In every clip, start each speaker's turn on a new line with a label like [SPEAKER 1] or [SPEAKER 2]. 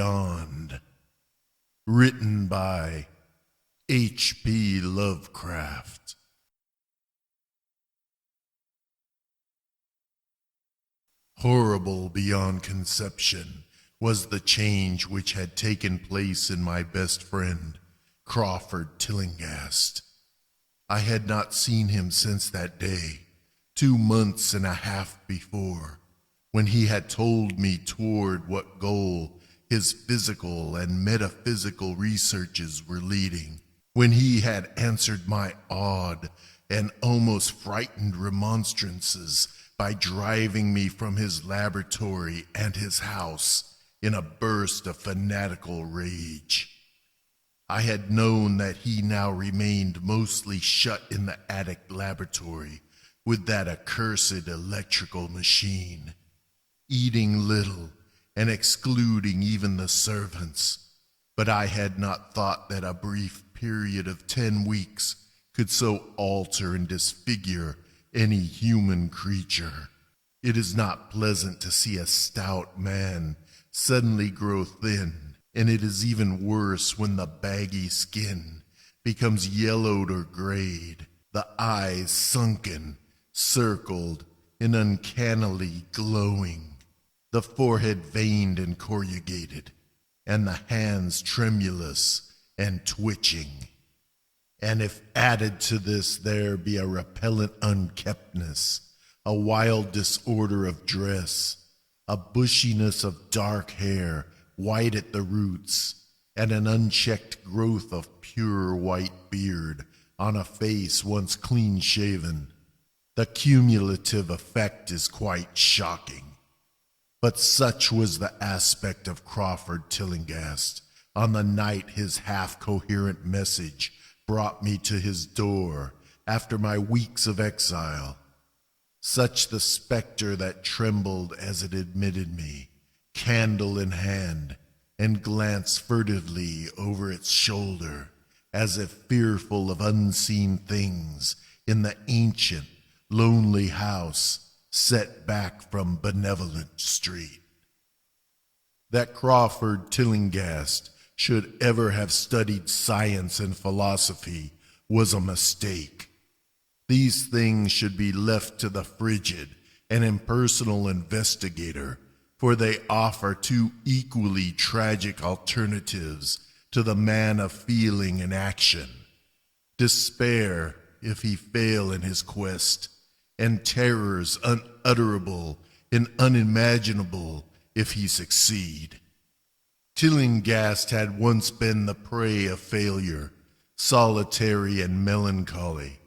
[SPEAKER 1] Beyond, written by H.P. Lovecraft. Horrible beyond conception was the change which had taken place in my best friend, Crawford Tillinghast. I had not seen him since that day, 2 months and a half before, when he had told me toward what goal his physical and metaphysical researches were leading, when he had answered my awed and almost frightened remonstrances by driving me from his laboratory and his house in a burst of fanatical rage. I had known that he now remained mostly shut in the attic laboratory with that accursed electrical machine, eating little and excluding even the servants, but I had not thought that a brief period of 10 weeks could so alter and disfigure any human creature. It is not pleasant to see a stout man suddenly grow thin, and it is even worse when the baggy skin becomes yellowed or grayed, the eyes sunken, circled, and uncannily glowing, the forehead veined and corrugated, and the hands tremulous and twitching. And if added to this there be a repellent unkeptness, a wild disorder of dress, a bushiness of dark hair, white at the roots, and an unchecked growth of pure white beard on a face once clean-shaven, the cumulative effect is quite shocking. But such was the aspect of Crawford Tillinghast on the night his half-coherent message brought me to his door after my weeks of exile. Such the specter that trembled as it admitted me, candle in hand, and glanced furtively over its shoulder, as if fearful of unseen things in the ancient, lonely house set back from Benevolent Street. That Crawford Tillinghast should ever have studied science and philosophy was a mistake. These things should be left to the frigid and impersonal investigator, for they offer two equally tragic alternatives to the man of feeling and action: despair if he fail in his quest, and terrors unutterable and unimaginable if he succeed. Tillinghast had once been the prey of failure, solitary and melancholy,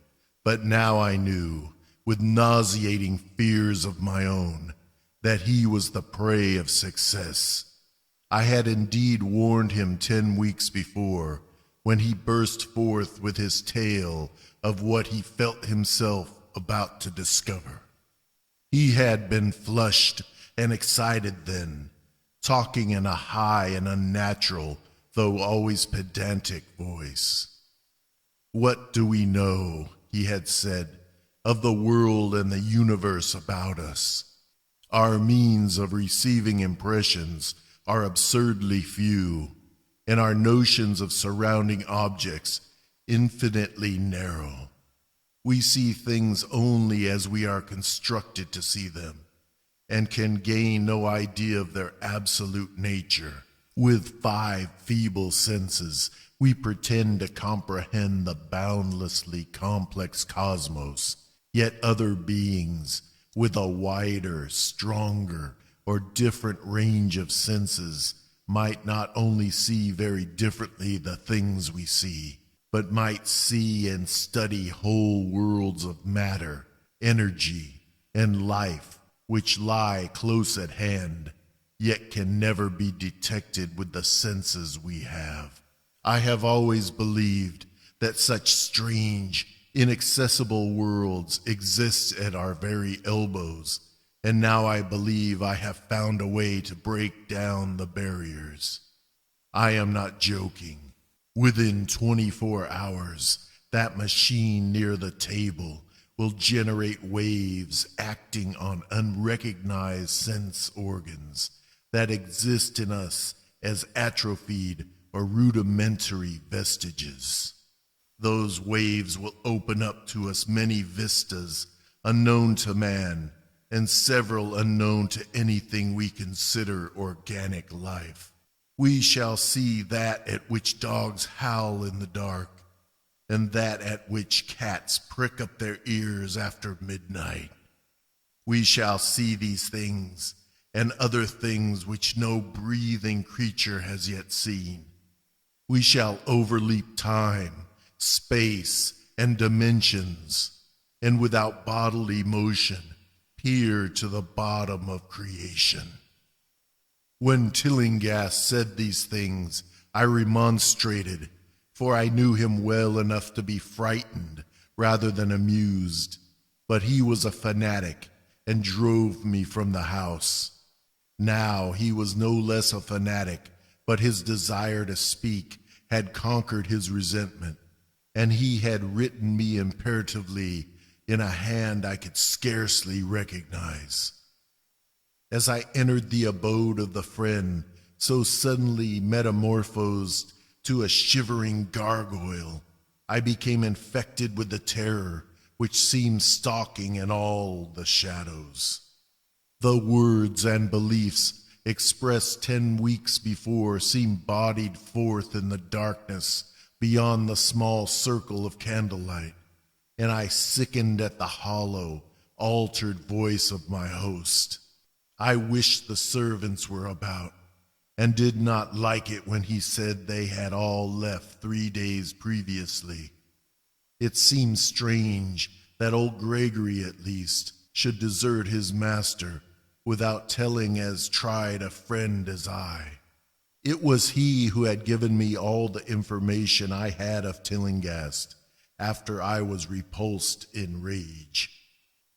[SPEAKER 1] but now I knew, with nauseating fears of my own, that he was the prey of success. I had indeed warned him 10 weeks before, when he burst forth with his tale of what he felt himself about to discover. He had been flushed and excited then, talking in a high and unnatural, though always pedantic voice. "What do we know," he had said, "of the world and the universe about us? Our means of receiving impressions are absurdly few, and our notions of surrounding objects infinitely narrow. We see things only as we are constructed to see them, and can gain no idea of their absolute nature. With 5 feeble senses, we pretend to comprehend the boundlessly complex cosmos, yet other beings, with a wider, stronger, or different range of senses, might not only see very differently the things we see, but might see and study whole worlds of matter, energy, and life, which lie close at hand, yet can never be detected with the senses we have. I have always believed that such strange, inaccessible worlds exist at our very elbows, and now I believe I have found a way to break down the barriers. I am not joking. Within 24 hours, that machine near the table will generate waves acting on unrecognized sense organs that exist in us as atrophied or rudimentary vestiges. Those waves will open up to us many vistas unknown to man, and several unknown to anything we consider organic life. We shall see that at which dogs howl in the dark, and that at which cats prick up their ears after midnight. We shall see these things, and other things which no breathing creature has yet seen. We shall overleap time, space, and dimensions, and without bodily motion, peer to the bottom of creation. When Tillinghast said these things, I remonstrated, for I knew him well enough to be frightened rather than amused. But he was a fanatic and drove me from the house. Now he was no less a fanatic, but his desire to speak had conquered his resentment, and he had written me imperatively in a hand I could scarcely recognize. As I entered the abode of the friend, so suddenly metamorphosed to a shivering gargoyle, I became infected with the terror which seemed stalking in all the shadows. The words and beliefs expressed 10 weeks before seemed bodied forth in the darkness beyond the small circle of candlelight, and I sickened at the hollow, altered voice of my host. I wished the servants were about, and did not like it when he said they had all left 3 days previously. It seemed strange that old Gregory, at least, should desert his master without telling as tried a friend as I. It was he who had given me all the information I had of Tillinghast after I was repulsed in rage.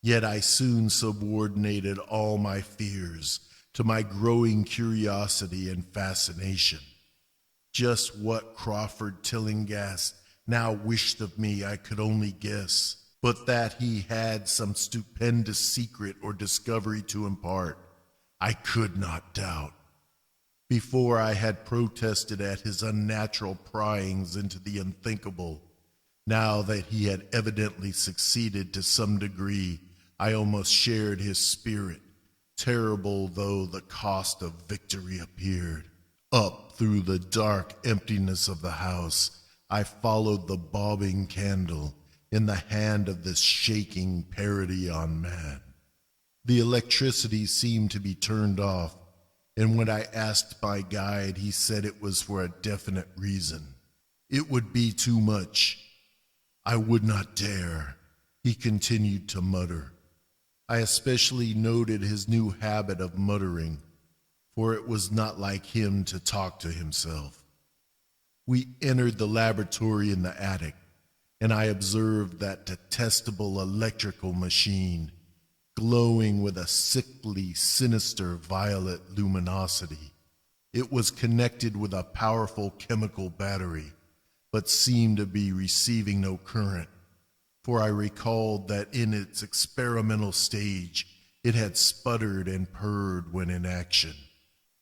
[SPEAKER 1] Yet I soon subordinated all my fears to my growing curiosity and fascination. Just what Crawford Tillinghast now wished of me I could only guess, but that he had some stupendous secret or discovery to impart, I could not doubt. Before I had protested at his unnatural pryings into the unthinkable, now that he had evidently succeeded to some degree, I almost shared his spirit, terrible though the cost of victory appeared. Up through the dark emptiness of the house, I followed the bobbing candle in the hand of this shaking parody-on man. The electricity seemed to be turned off, and when I asked my guide, he said it was for a definite reason. It would be too much. I would not dare, he continued to mutter. I especially noted his new habit of muttering, for it was not like him to talk to himself. We entered the laboratory in the attic, and I observed that detestable electrical machine, glowing with a sickly, sinister violet luminosity. It was connected with a powerful chemical battery, but seemed to be receiving no current, for I recalled that in its experimental stage it had sputtered and purred when in action.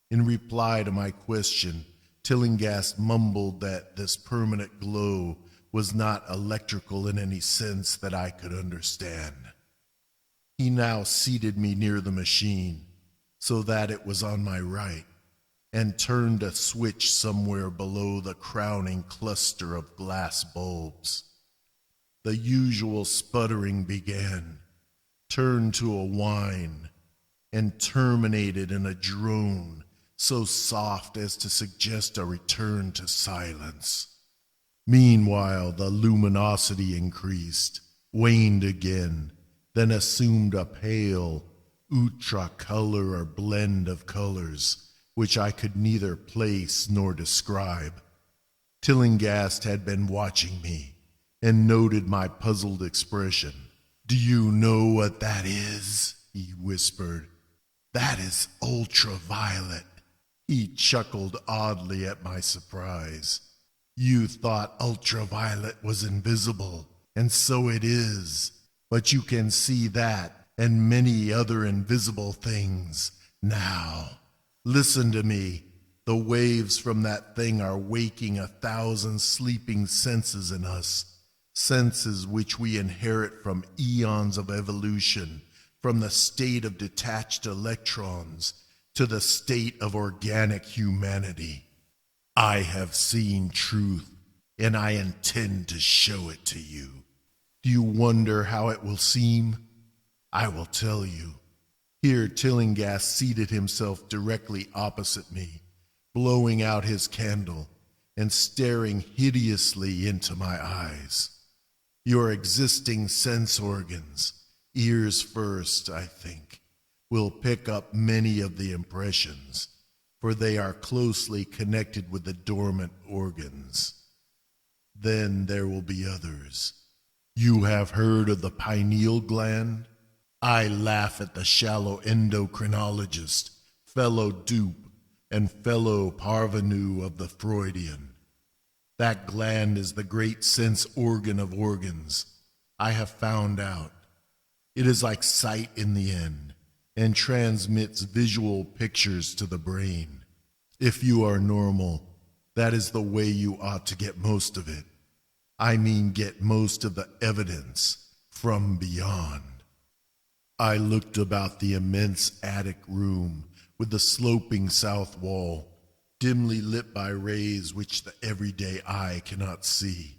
[SPEAKER 1] In reply to my question, Tillinghast mumbled that this permanent glow was not electrical in any sense that I could understand. He now seated me near the machine, so that it was on my right, and turned a switch somewhere below the crowning cluster of glass bulbs. The usual sputtering began, turned to a whine, and terminated in a drone so soft as to suggest a return to silence. Meanwhile, the luminosity increased, waned again, then assumed a pale, ultra-color or blend of colors, which I could neither place nor describe. Tillinghast had been watching me, and noted my puzzled expression. "Do you know what that is?" he whispered. "That is ultraviolet." He chuckled oddly at my surprise. "You thought ultraviolet was invisible, and so it is. But you can see that and many other invisible things now. Listen to me. The waves from that thing are waking 1,000 sleeping senses in us, senses which we inherit from eons of evolution, from the state of detached electrons to the state of organic humanity. I have seen truth, and I intend to show it to you. Do you wonder how it will seem? I will tell you. Here Tillinghast seated himself directly opposite me, blowing out his candle and staring hideously into my eyes. Your existing sense organs, ears first, I think, will pick up many of the impressions, for they are closely connected with the dormant organs. Then there will be others. You have heard of the pineal gland? I laugh at the shallow endocrinologist, fellow dupe, and fellow parvenu of the Freudian. That gland is the great sense organ of organs. I have found out. It is like sight in the end, and transmits visual pictures to the brain. If you are normal, that is the way you ought to get most of it. I mean, get most of the evidence from beyond. I looked about the immense attic room with the sloping south wall, dimly lit by rays which the everyday eye cannot see.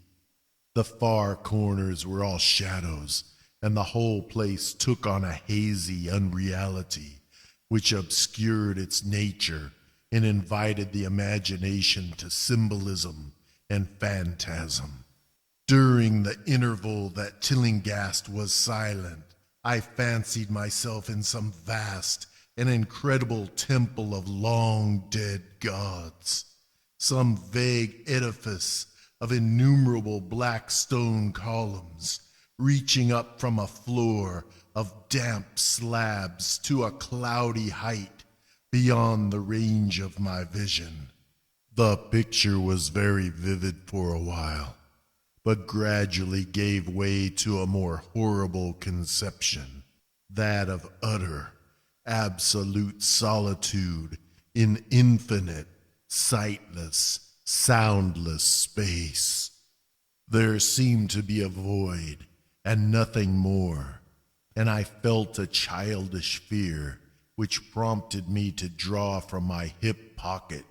[SPEAKER 1] The far corners were all shadows, and the whole place took on a hazy unreality which obscured its nature and invited the imagination to symbolism and phantasm. During the interval that Tillinghast was silent, I fancied myself in some vast and incredible temple of long-dead gods, some vague edifice of innumerable black stone columns, reaching up from a floor of damp slabs to a cloudy height beyond the range of my vision. The picture was very vivid for a while, but gradually gave way to a more horrible conception, that of utter, absolute solitude in infinite, sightless, soundless space. There seemed to be a void and nothing more, and I felt a childish fear which prompted me to draw from my hip pocket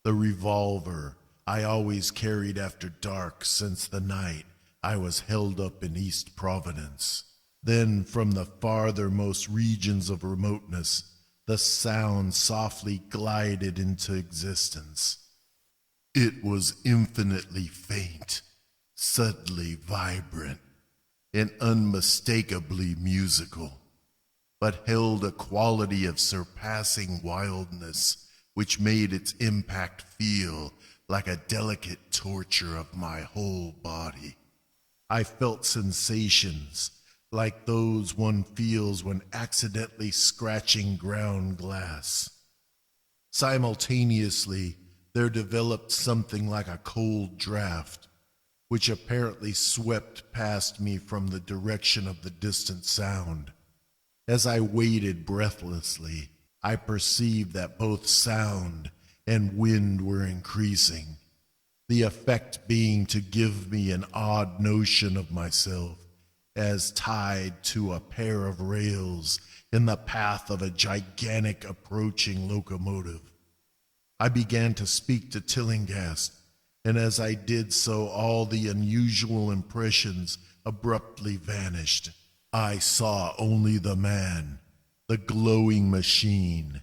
[SPEAKER 1] the revolver I always carried after dark since the night I was held up in East Providence. Then from the farthermost regions of remoteness, the sound softly glided into existence. It was infinitely faint, subtly vibrant, and unmistakably musical, but held a quality of surpassing wildness which made its impact feel like a delicate torture of my whole body. I felt sensations like those one feels when accidentally scratching ground glass. Simultaneously, there developed something like a cold draft, which apparently swept past me from the direction of the distant sound. As I waited breathlessly, I perceived that both sound and wind were increasing, the effect being to give me an odd notion of myself as tied to a pair of rails in the path of a gigantic approaching locomotive. I began to speak to Tillinghast, and as I did so, all the unusual impressions abruptly vanished. I saw only the man, the glowing machine,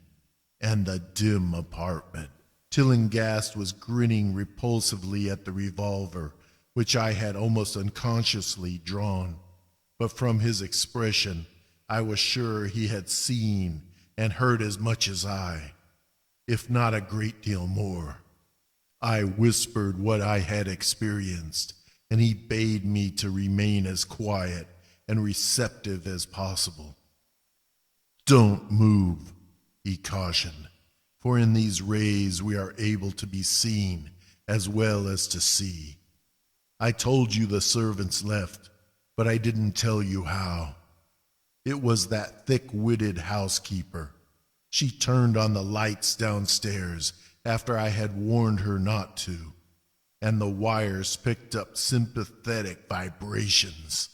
[SPEAKER 1] and the dim apartment. Tillinghast was grinning repulsively at the revolver, which I had almost unconsciously drawn. But from his expression, I was sure he had seen and heard as much as I, if not a great deal more. I whispered what I had experienced, and he bade me to remain as quiet and receptive as possible. "Don't move," he cautioned, "for in these rays we are able to be seen as well as to see. I told you the servants left, but I didn't tell you how. It was that thick-witted housekeeper. She turned on the lights downstairs after I had warned her not to, and the wires picked up sympathetic vibrations.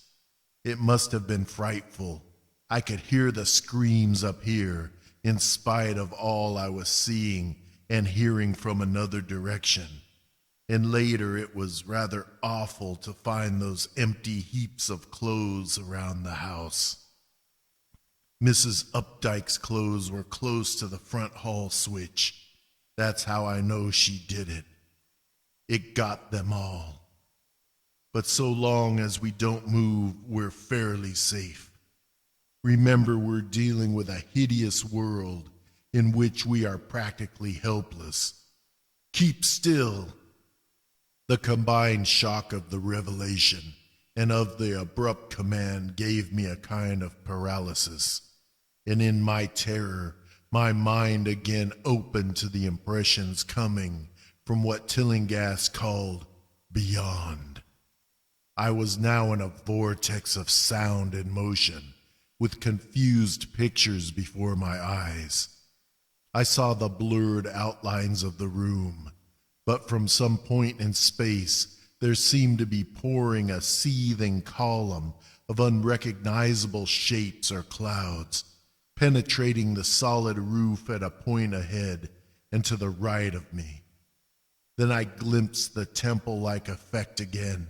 [SPEAKER 1] It must have been frightful. I could hear the screams up here, in spite of all I was seeing and hearing from another direction. And later it was rather awful to find those empty heaps of clothes around the house. Mrs. Updike's clothes were close to the front hall switch. That's how I know she did it. It got them all. But so long as we don't move, we're fairly safe. Remember, we're dealing with a hideous world in which we are practically helpless. Keep still. The combined shock of the revelation and of the abrupt command gave me a kind of paralysis. And in my terror, my mind again opened to the impressions coming from what Tillinghast called beyond. I was now in a vortex of sound and motion, with confused pictures before my eyes. I saw the blurred outlines of the room, but from some point in space there seemed to be pouring a seething column of unrecognizable shapes or clouds, penetrating the solid roof at a point ahead and to the right of me. Then I glimpsed the temple-like effect again,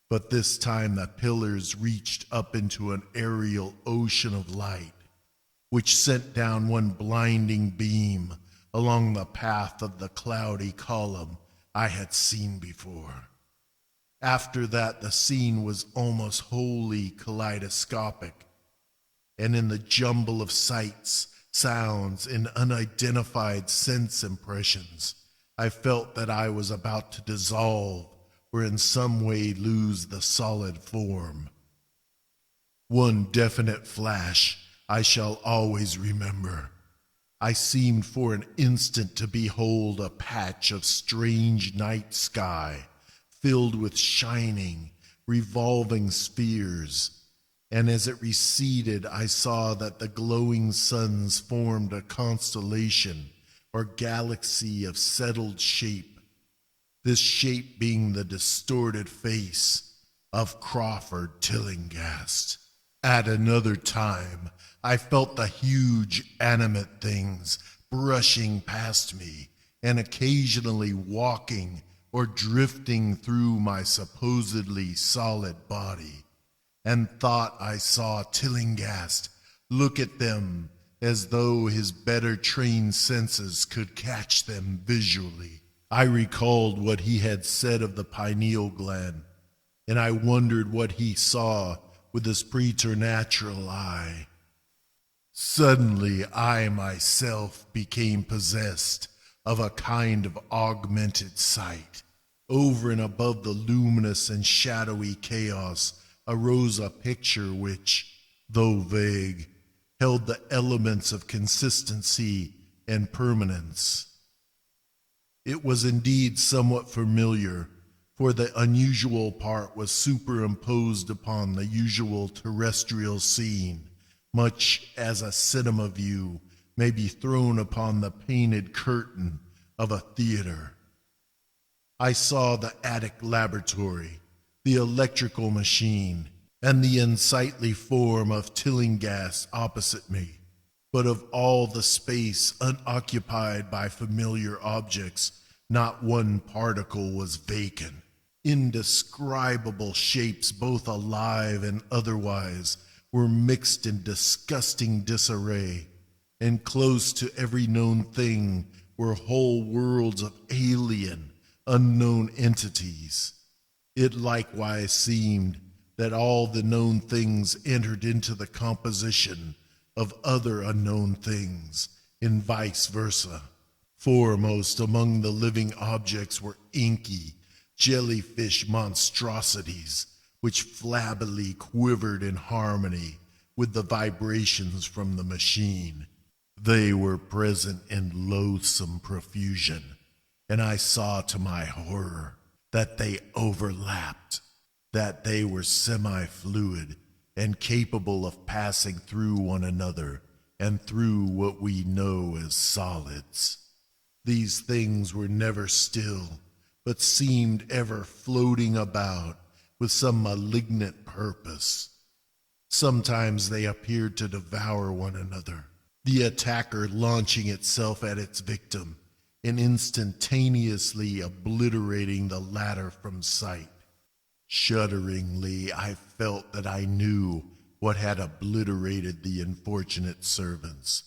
[SPEAKER 1] but this time the pillars reached up into an aerial ocean of light, which sent down one blinding beam along the path of the cloudy column I had seen before. After that, the scene was almost wholly kaleidoscopic, and in the jumble of sights, sounds, and unidentified sense impressions, I felt that I was about to dissolve or in some way lose the solid form. One definite flash I shall always remember. I seemed for an instant to behold a patch of strange night sky filled with shining, revolving spheres, and as it receded I saw that the glowing suns formed a constellation or galaxy of settled shape, this shape being the distorted face of Crawford Tillinghast. At another time, I felt the huge animate things brushing past me and occasionally walking or drifting through my supposedly solid body, and thought I saw Tillinghast look at them as though his better trained senses could catch them visually. I recalled what he had said of the pineal gland, and I wondered what he saw with his preternatural eye. Suddenly, I myself became possessed of a kind of augmented sight. Over and above the luminous and shadowy chaos arose a picture which, though vague, held the elements of consistency and permanence. It was indeed somewhat familiar, for the unusual part was superimposed upon the usual terrestrial scene, much as a cinema view may be thrown upon the painted curtain of a theater. I saw the attic laboratory, the electrical machine, and the unsightly form of Tillinghast opposite me. But of all the space unoccupied by familiar objects, not one particle was vacant. Indescribable shapes, both alive and otherwise, were mixed in disgusting disarray, and close to every known thing were whole worlds of alien, unknown entities. It likewise seemed that all the known things entered into the composition of other unknown things, and vice versa. Foremost among the living objects were inky, jellyfish monstrosities, which flabbily quivered in harmony with the vibrations from the machine. They were present in loathsome profusion, and I saw to my horror that they overlapped, that they were semi-fluid and capable of passing through one another and through what we know as solids. These things were never still, but seemed ever floating about with some malignant purpose. Sometimes they appeared to devour one another, the attacker launching itself at its victim and instantaneously obliterating the latter from sight. Shudderingly, I felt that I knew what had obliterated the unfortunate servants,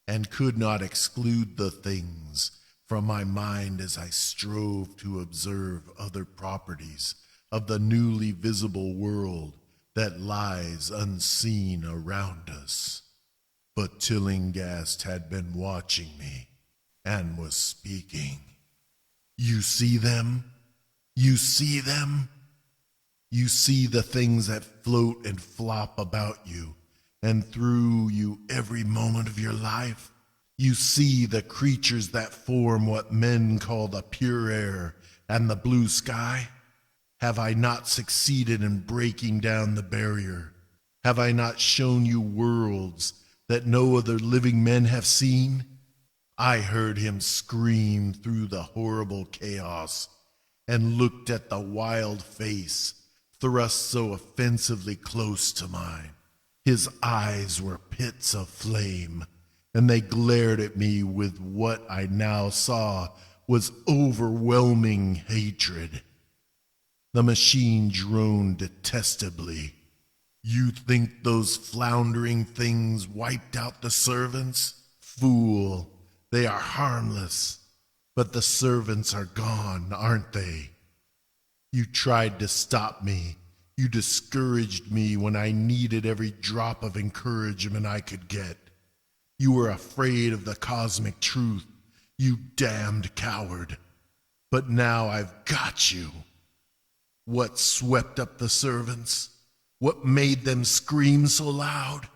[SPEAKER 1] and could not exclude the things from my mind as I strove to observe other properties of the newly visible world that lies unseen around us. But Tillinghast had been watching me and was speaking. "You see them? You see them? You see the things that float and flop about you and through you every moment of your life? You see the creatures that form what men call the pure air and the blue sky? Have I not succeeded in breaking down the barrier? Have I not shown you worlds that no other living men have seen?" I heard him scream through the horrible chaos and looked at the wild face thrust so offensively close to mine. His eyes were pits of flame, and they glared at me with what I now saw was overwhelming hatred. The machine droned detestably. "You think those floundering things wiped out the servants? Fool, they are harmless, but the servants are gone, aren't they? You tried to stop me. You discouraged me when I needed every drop of encouragement I could get. You were afraid of the cosmic truth, you damned coward. But now I've got you. What swept up the servants? What made them scream so loud?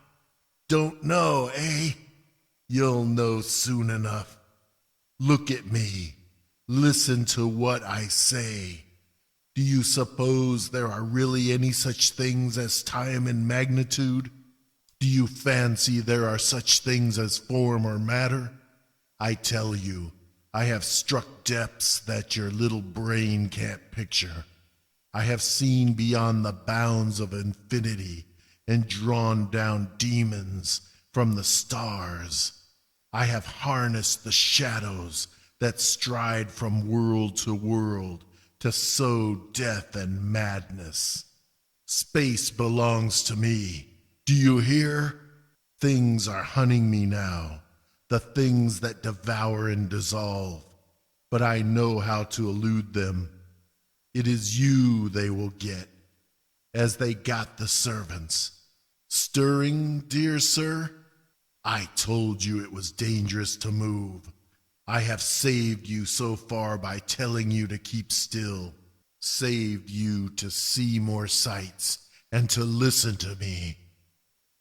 [SPEAKER 1] Don't know, eh? You'll know soon enough. Look at me. Listen to what I say. Do you suppose there are really any such things as time and magnitude? Do you fancy there are such things as form or matter? I tell you, I have struck depths that your little brain can't picture. I have seen beyond the bounds of infinity and drawn down demons from the stars. I have harnessed the shadows that stride from world to world to sow death and madness. Space belongs to me. Do you hear? Things are hunting me now, the things that devour and dissolve, but I know how to elude them. It is you they will get, as they got the servants. Stirring, dear sir? I told you it was dangerous to move. I have saved you so far by telling you to keep still, saved you to see more sights and to listen to me.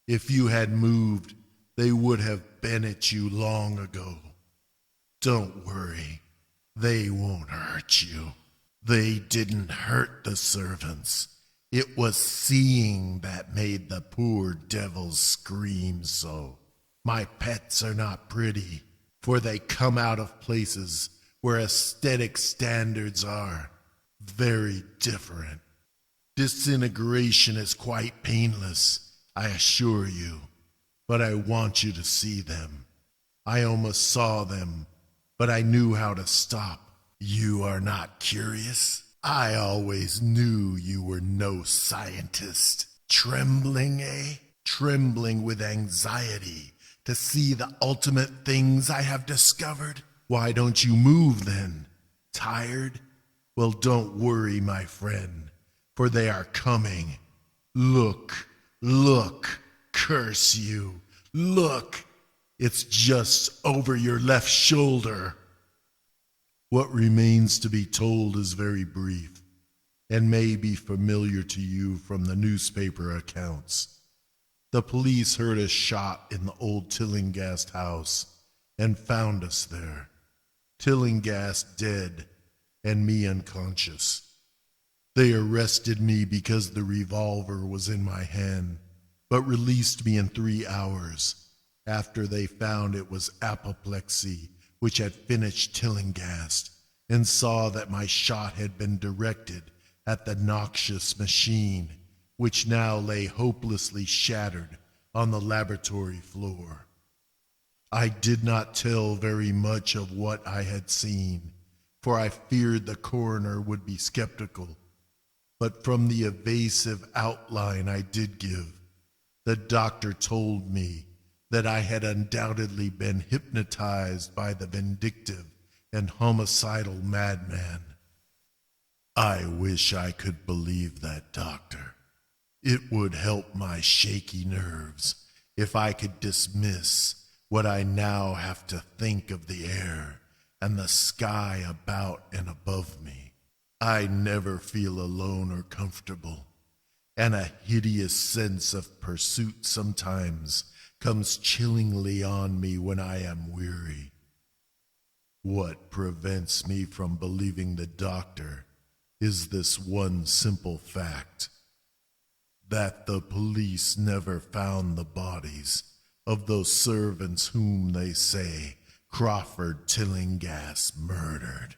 [SPEAKER 1] If you had moved, they would have been at you long ago. Don't worry, they won't hurt you. They didn't hurt the servants. It was seeing that made the poor devils scream so. My pets are not pretty, for they come out of places where aesthetic standards are very different. Disintegration is quite painless, I assure you, but I want you to see them. I almost saw them, but I knew how to stop. You are not curious? I always knew you were no scientist. Trembling, eh? Trembling with anxiety to see the ultimate things I have discovered? Why don't you move then? Tired? Well, don't worry, my friend, for they are coming. Look, look, curse you. Look, it's just over your left shoulder. What remains to be told is very brief and may be familiar to you from the newspaper accounts. The police heard a shot in the old Tillinghast house and found us there. Tillinghast dead and me unconscious. They arrested me because the revolver was in my hand, but released me in 3 hours after they found it was apoplexy which had finished Tillinghast, and saw that my shot had been directed at the noxious machine, which now lay hopelessly shattered on the laboratory floor. I did not tell very much of what I had seen, for I feared the coroner would be skeptical. But from the evasive outline I did give, the doctor told me that I had undoubtedly been hypnotized by the vindictive and homicidal madman. I wish I could believe that, Doctor. It would help my shaky nerves if I could dismiss what I now have to think of the air and the sky about and above me. I never feel alone or comfortable, and a hideous sense of pursuit sometimes comes chillingly on me when I am weary. What prevents me from believing the doctor is this one simple fact, that the police never found the bodies of those servants whom they say Crawford Tillinghast murdered.